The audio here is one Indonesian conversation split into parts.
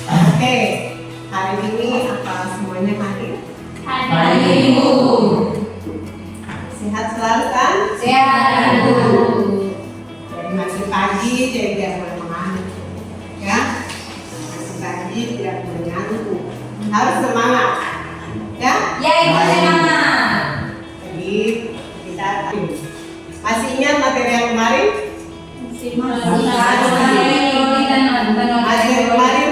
Oke, hari ini apa semuanya hadir? Hadir, Ibu. Sehat selalu kan? Sehat, Ibu. Jadi masih pagi, jadi tidak boleh mengantuk. Ya, masih pagi tidak boleh ngantuk. Harus semangat. Ya? Ya, Ibu, semangat. Jadi kita masih ingat materi yang kemarin? Materi kemarin?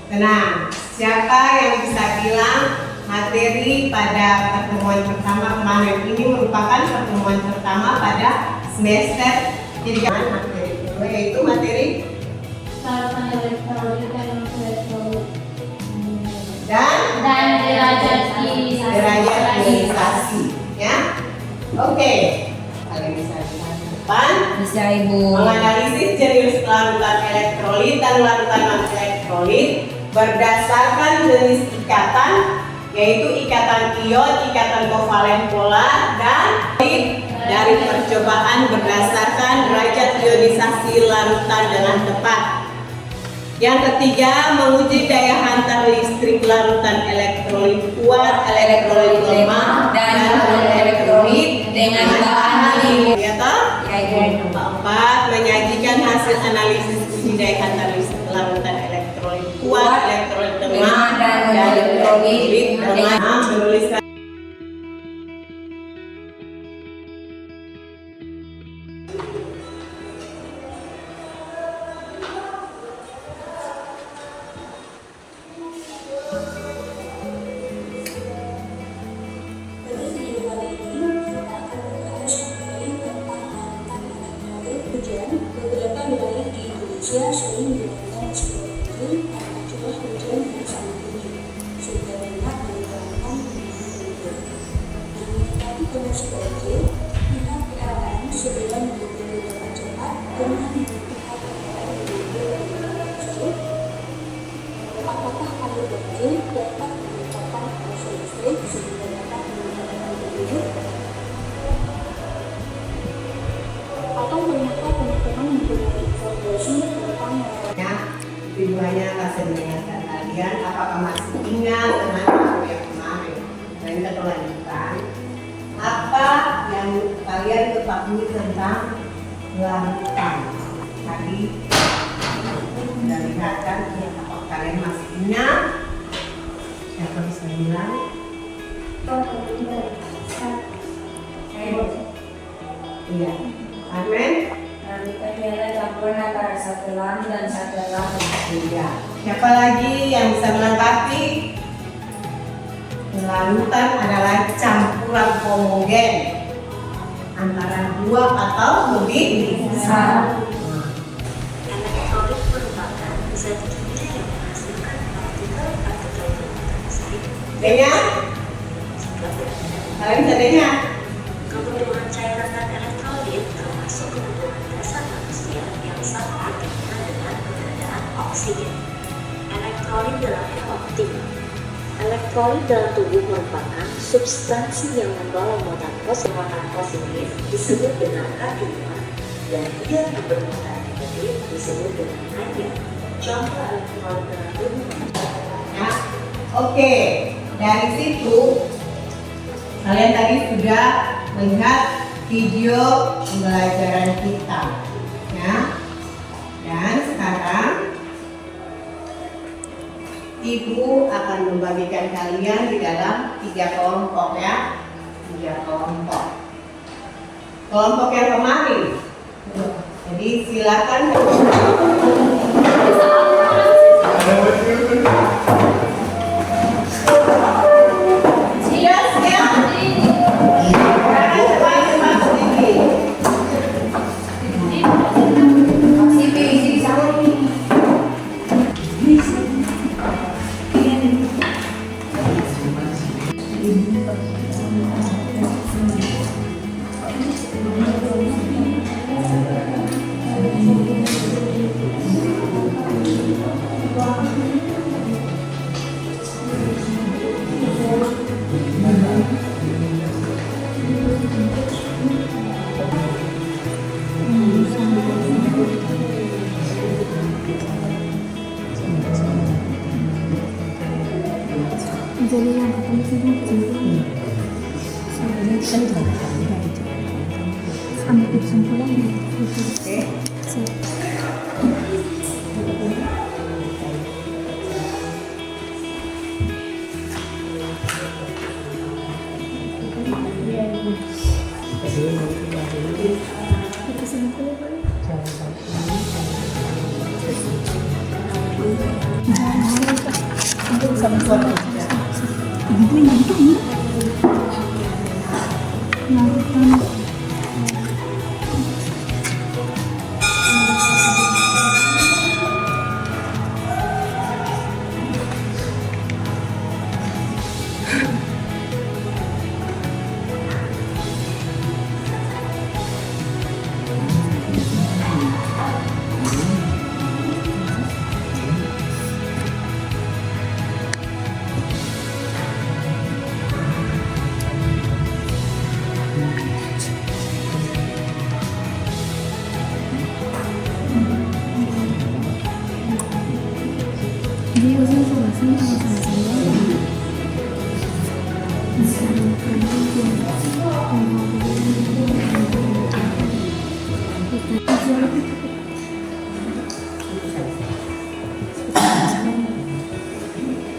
Tenang. Siapa yang bisa bilang materi pada pertemuan pertama kemarin ini merupakan pertemuan pertama pada semester? Jadi jangan materi kedua, yaitu materi dan derajat ionisasi, ya. Oke, kalian bisa lihat ke depan. Bisa, Ibu. Menganalisis jenis larutan elektrolit dan larutan non-elektrolit berdasarkan jenis ikatan, yaitu ikatan ion, ikatan kovalen polar, dan dari percobaan berdasarkan derajat ionisasi larutan dengan tepat. Yang ketiga, menguji daya hantar listrik larutan elektrolit kuat, elektrolit lemah, dan elektrolit dengan bahan aluminium. Ya toh? Ya, Ibu. Keempat, menyajikan hasil analisis uji daya hantar listrik larutan elektrolit kuat, elektrolit lemah, dan elektrolit lemah. Menuliskan beberapa wilayah di Indonesia sering dilanda curah hujan karena curah hujan yang sangat tinggi sehingga banyak menyebabkan hujan. Menyikapi kondisi banjir, pihak PLN segera mengambil tindakan cepat dengan pihak PLN mengambil tersebut. Apakah air banjir dapat menyebabkan arus listrik sehingga dapat menyebabkan penduduk? Atau ternyata teman-teman mempunyai informasi tentang videonya akan saya mengingatkan kalian. Apakah masih ingat dengan materi yang kemarin? Dan kita lanjutkan. Apa yang kalian ketahui tentang larutan? Tadi sudah lihatkan, apakah kalian masih ingat? Siapa bisa bilang? Iya. Amin. Larutan ialah campuran antara satu larutan dan satu larutan. Iya. Siapa lagi yang bisa melengkapi? Larutan adalah campuran homogen antara dua atau lebih besar. elektrolit merupakan zat kimia yang menghasilkan partikel-partikel berpotensi. Dengar? Kalian bisa dengar? Kebutuhan cairan dan elektrolit termasuk kebutuhan dasar manusia yang sama pentingnya dengan keberadaan oksigen. Elektrolit dalam yang optimal. Elektrolit dalam tubuh merupakan substansi yang membawa muatan positif disebut dengan kation dan yang bermuatan negatif disebut dengan anion. Contoh elektrolit dalam tubuh. Ya. Oke. Dari situ kalian tadi sudah melihat video pembelajaran kita, ya. Dan sekarang Ibu akan membagikan kalian di dalam 3 kelompok, ya. 3 kelompok. Kelompok yang kemarin. Jadi silakan.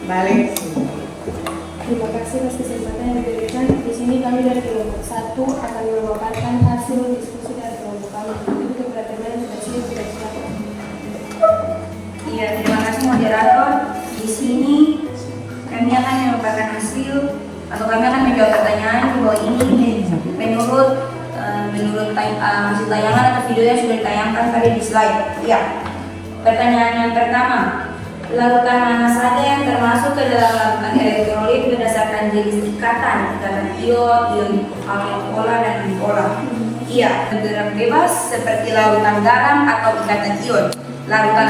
Balik. Terima kasih atas kesempatan yang diberikan. Di sini kami dari kelompok 1 akan memaparkan hasil diskusi dari kelompok kami. Itu kepada teman yang sudah siap. Iya, terima kasih moderator. Di sini kami akan memaparkan hasil atau kami akan menjawab pertanyaan bahwa ini menurut hasil tayangan atau video yang sudah ditayangkan tadi di slide. Iya. Pertanyaan yang pertama, larutan mana saja yang termasuk ke dalam larutan elektrolit berdasarkan jenis ikatan ion, polar dan bipolar? Iya, bergerak bebas seperti larutan garam atau ikatan ion, larutan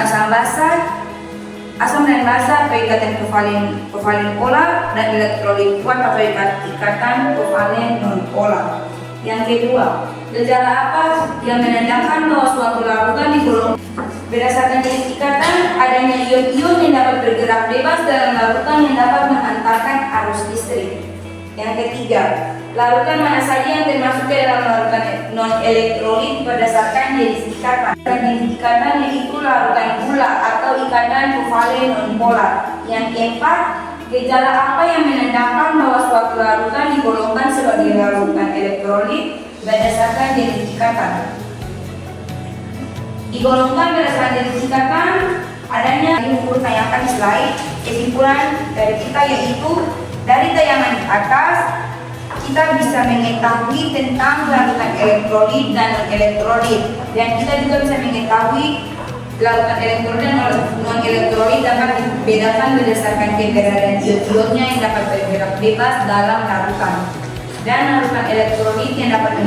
asam dan basa atau ikatan kovalen polar, dan elektrolit kuat atau ikatan kovalen non polar. Yang kedua, gejala apa yang menandakan bahwa suatu larutan digolong berdasarkan jenis ikatan? Adanya ion-ion yang dapat bergerak bebas dalam larutan yang dapat menghantarkan arus listrik. Yang ketiga, larutan mana saja yang termasuk ke dalam larutan non-elektrolit berdasarkan jenis ikatan? Jenis ikatan yaitu larutan gula atau ikatan kovalen non-polar. Yang keempat, gejala apa yang menandakan bahwa suatu larutan digolongkan sebagai larutan elektrolit berdasarkan jenis ikatan? Digolongkan berdasarkan jenis ikatan adanya yang tayangkan slide. Kesimpulan dari kita yaitu dari tayangan di atas kita bisa mengetahui tentang larutan elektrolit dan non-elektrolit, dan kita juga bisa mengetahui larutan elektrolit dan non-elektrolit dapat dibedakan berdasarkan keberadaan ion-ionnya yang dapat bergerak bebas dalam larutan, dan larutan elektrolit yang dapat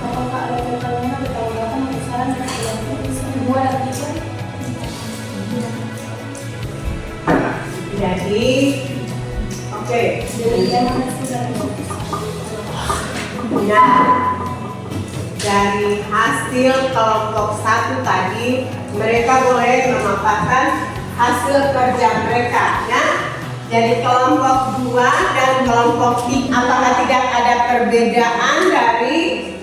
Apakah ada pertanyaan atau tanggapan atau saran dari kelompok 2 dan 3? Jadi, oke. Demikian hasil dari Nah, dari hasil kelompok 1 tadi, mereka boleh memaparkan hasil kerja mereka, ya. Jadi kelompok 2 dan kelompok 3, apakah tidak ada perbedaan dari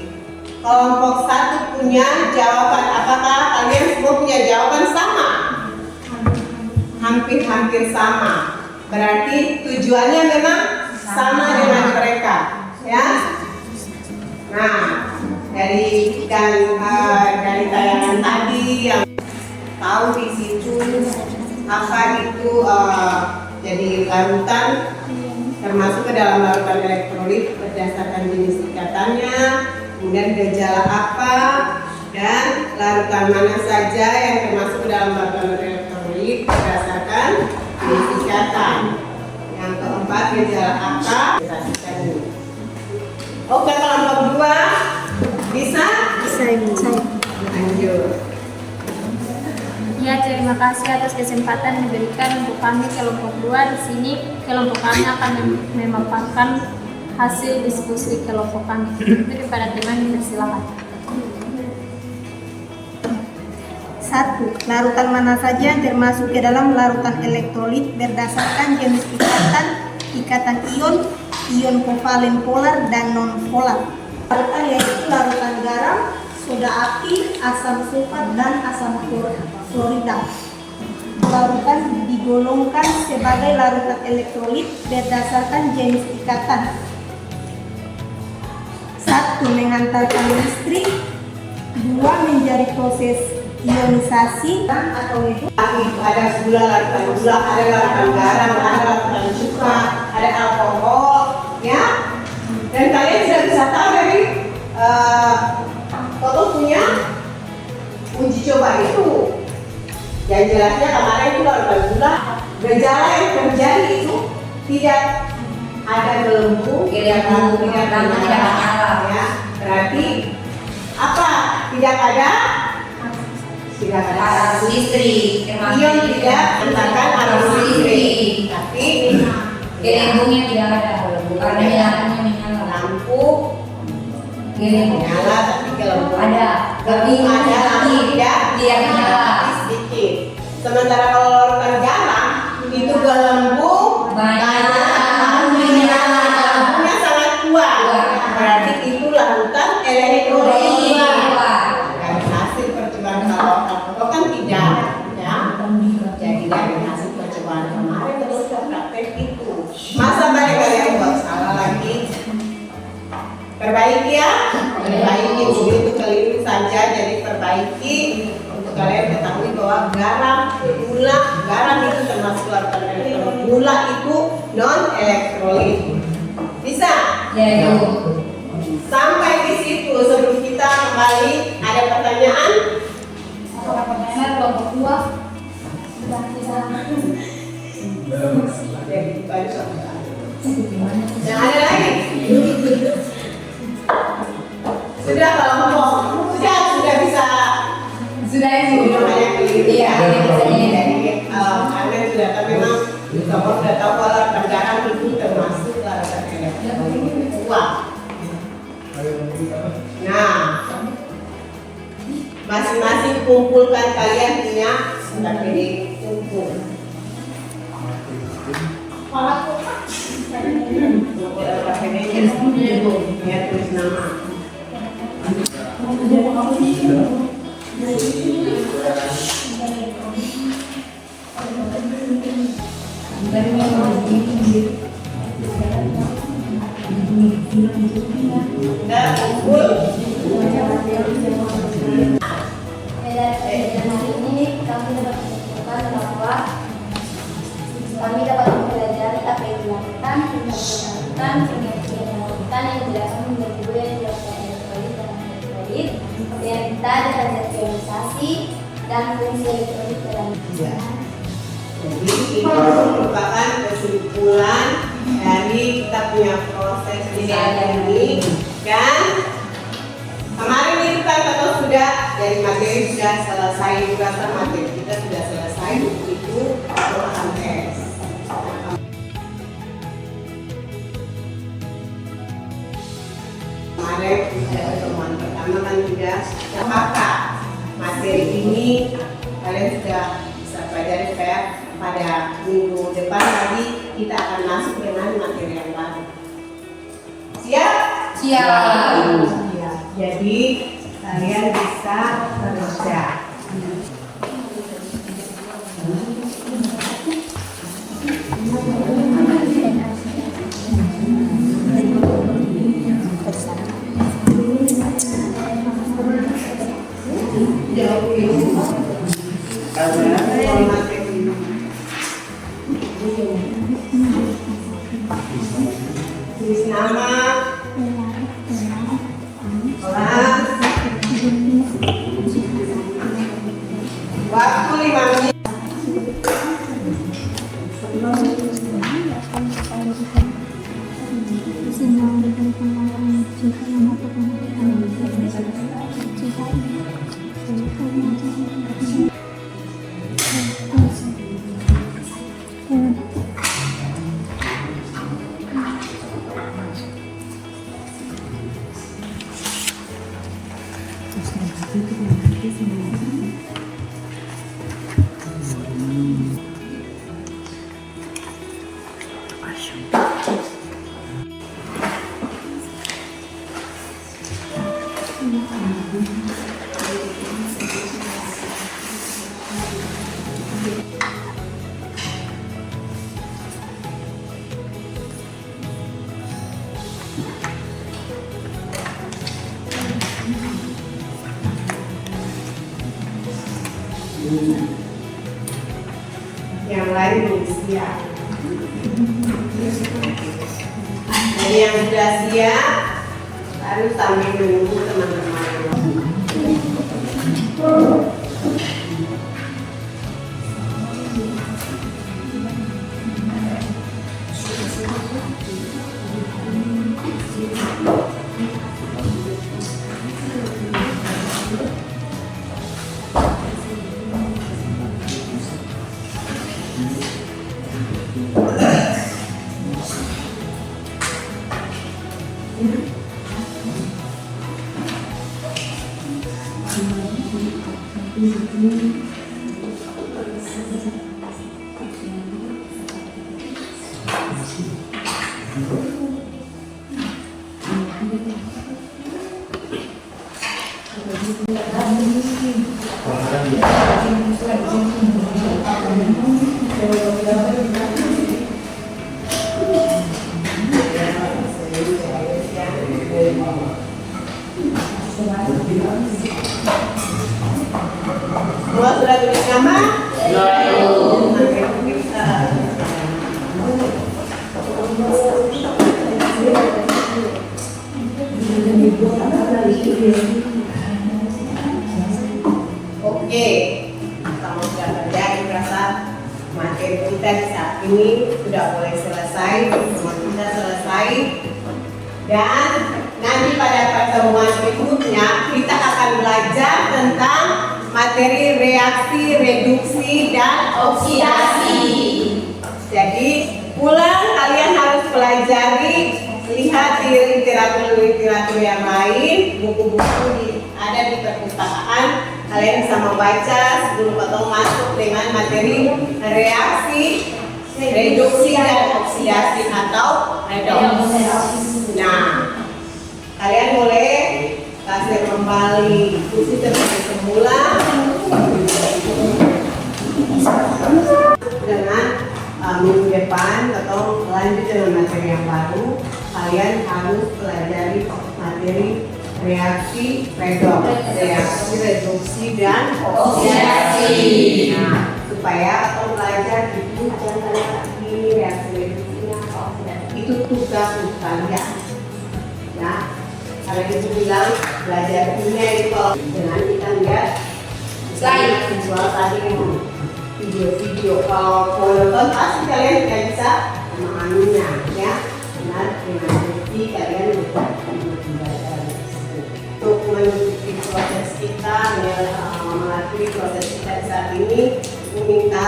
kelompok 1 punya jawaban? Apakah kalian semua punya jawaban sama? Hampir-hampir sama. Berarti tujuannya memang sama dengan mereka, ya. Nah, dari tayangan tadi yang tahu di situ apa itu jadi larutan termasuk ke dalam larutan elektrolit berdasarkan jenis ikatannya, kemudian gejala apa, dan larutan mana saja yang termasuk ke dalam larutan elektrolit berdasarkan jenis ikatan. Yang keempat, gejala apa? Oke, kelompok 2 bisa? Bisa. Lanjut. Ya, terima kasih atas kesempatan diberikan untuk kami kelompok 2. Di sini kelompok kami akan memaparkan hasil diskusi kelompok kami. Itu kepada teman dipersilakan. 1. Larutan mana saja yang termasuk ke dalam larutan elektrolit berdasarkan jenis ikatan ikatan ion, ion kovalen polar dan non polar. Larutan yaitu larutan garam, soda api, asam sulfat dan asam klorida. Larutan digolongkan sebagai larutan elektrolit berdasarkan jenis ikatan. 1. Mengantarkan listrik. 2. Menjadi proses ionisasi atau itu ada gula, larutan gula, ada larutan garam, ada larutan cuka, ada alkohol, ya. Dan kalian sudah bisa tahu dari Toto punya uji coba itu. Yang jelasnya kemarin itu larutan gula, gejala yang terjadi itu tidak ada gelembung, tidak menyala, ya. Berarti apa? Tidak ada arus listrik, ion tidak mengantarkan arus listrik, tapi gelembungnya tidak ada karena nyalanya menyala. lampu Gelembung menyala tapi gelembung ada, gelembung ada tapi tidak menyala. sedikit. Sementara kalau larutan garam itu gelembung Banyak, menyala, gelembungnya sangat kuat. Berarti itu larutan elektrolit. Dari hasil percobaan kalau alkohol kan tidak, ya. Jadi dari hasil percobaan kemarin terus kita praktek itu. Masa balik kalian buat salah lagi? Perbaiki ya, perbaiki begitu keliru saja. Jadi perbaiki untuk kalian ketahui bahwa garam itu termasuk larutan elektrolit. Gula itu non elektrolit. Bisa? Ya itu. Sampai di situ sebelum kita kembali ada pertanyaan? Apakah pertanyaan kelompok 2? Yang ada lagi? Sudah kelompok sudah bisa namanya keliru ya. Jadi kalian sudah tahu memang kamu sudah tahu kalau larutan garam itu termasuk larutan elektrolit kuat. Nah, masing-masing kumpulkan kalian punya tapi kumpul. Ya tulis nama. Sudah kumpul. Ini kami dapat menentukan bahwa kami dapat mempelajari apa yang dilakukan, tindakan yang dilakukan yang dilakukan menjadi dua yang dilakukan elektrolit dan elektrolit, realita dan ionisasi dan fungsi elektrolit dalam Ya. Jadi ini merupakan kesimpulan dari kita punya proses desain ini. Dan kemarin itu kan kita sudah dari materi sudah selesai juga, materi kita sudah selesai itu merupakan tes. Kemarin pada pertemuan pertama kan juga apakah materi ini kalian sudah bisa pelajari supaya pada minggu depan lagi kita akan masuk dengan materi yang baru. Siap? Siap. Ya, jadi kalian bisa kerja. Tulis nama, kelas, waktu 5 menit. Masuk. Yang lain belum siap. Dan yang sudah siap harus sambil menunggu teman-teman. Semua sudah tulis nama? Oke, kamu sudah belajar merasa materi kita di saat ini sudah mulai selesai, semua kita selesai, dan nanti pada pertemuan berikutnya kita akan belajar tentang materi reaksi, reduksi, dan oksidasi. Jadi pulang kalian harus pelajari, lihat di literatur yang lain, buku-buku ada di perpustakaan. Kalian bisa membaca sebelum ketemu masuk dengan materi reaksi, reduksi, dan oksidasi atau redoks. Nah, kalian boleh kasih kembali fungsi seperti semula dengan minggu depan atau lanjut dengan materi yang baru. Kalian harus pelajari materi reaksi, redoks, reaksi, reduksi, dan oksidasi. Nah, supaya atau belajar itu jangan lagi reaksi, reduksinya, oksidasi itu tugas kalian. Ya, kalau ibu bilang belajar kimia itu kalau dengan kita lihat slide visual tadi video-video, kalau nonton pasti kalian tidak bisa memahaminya, ya. Benar, dengan bukti kalian bisa belajar untuk mengikuti proses kita, melatih proses kita saat ini. Minta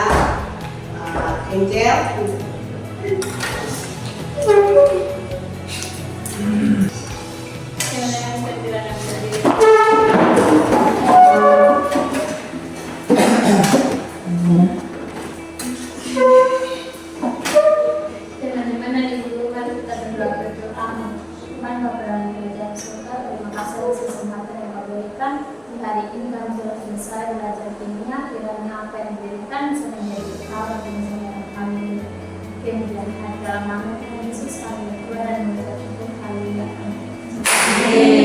Angel Teman-teman dan ibu mari kita berdoa. Tuhan Bapa dalam kerajaan surga, terima kasih atas kesempatan yang Kau berikan. Di hari ini kami sudah selesai belajar kimia. Kiranya apa yang diberikan bisa menjadi bekal bagi masyarakat kami kemudian hari. Dalam nama Tuhan Yesus kami berdoa dan mengucapkan haleluya. Amin.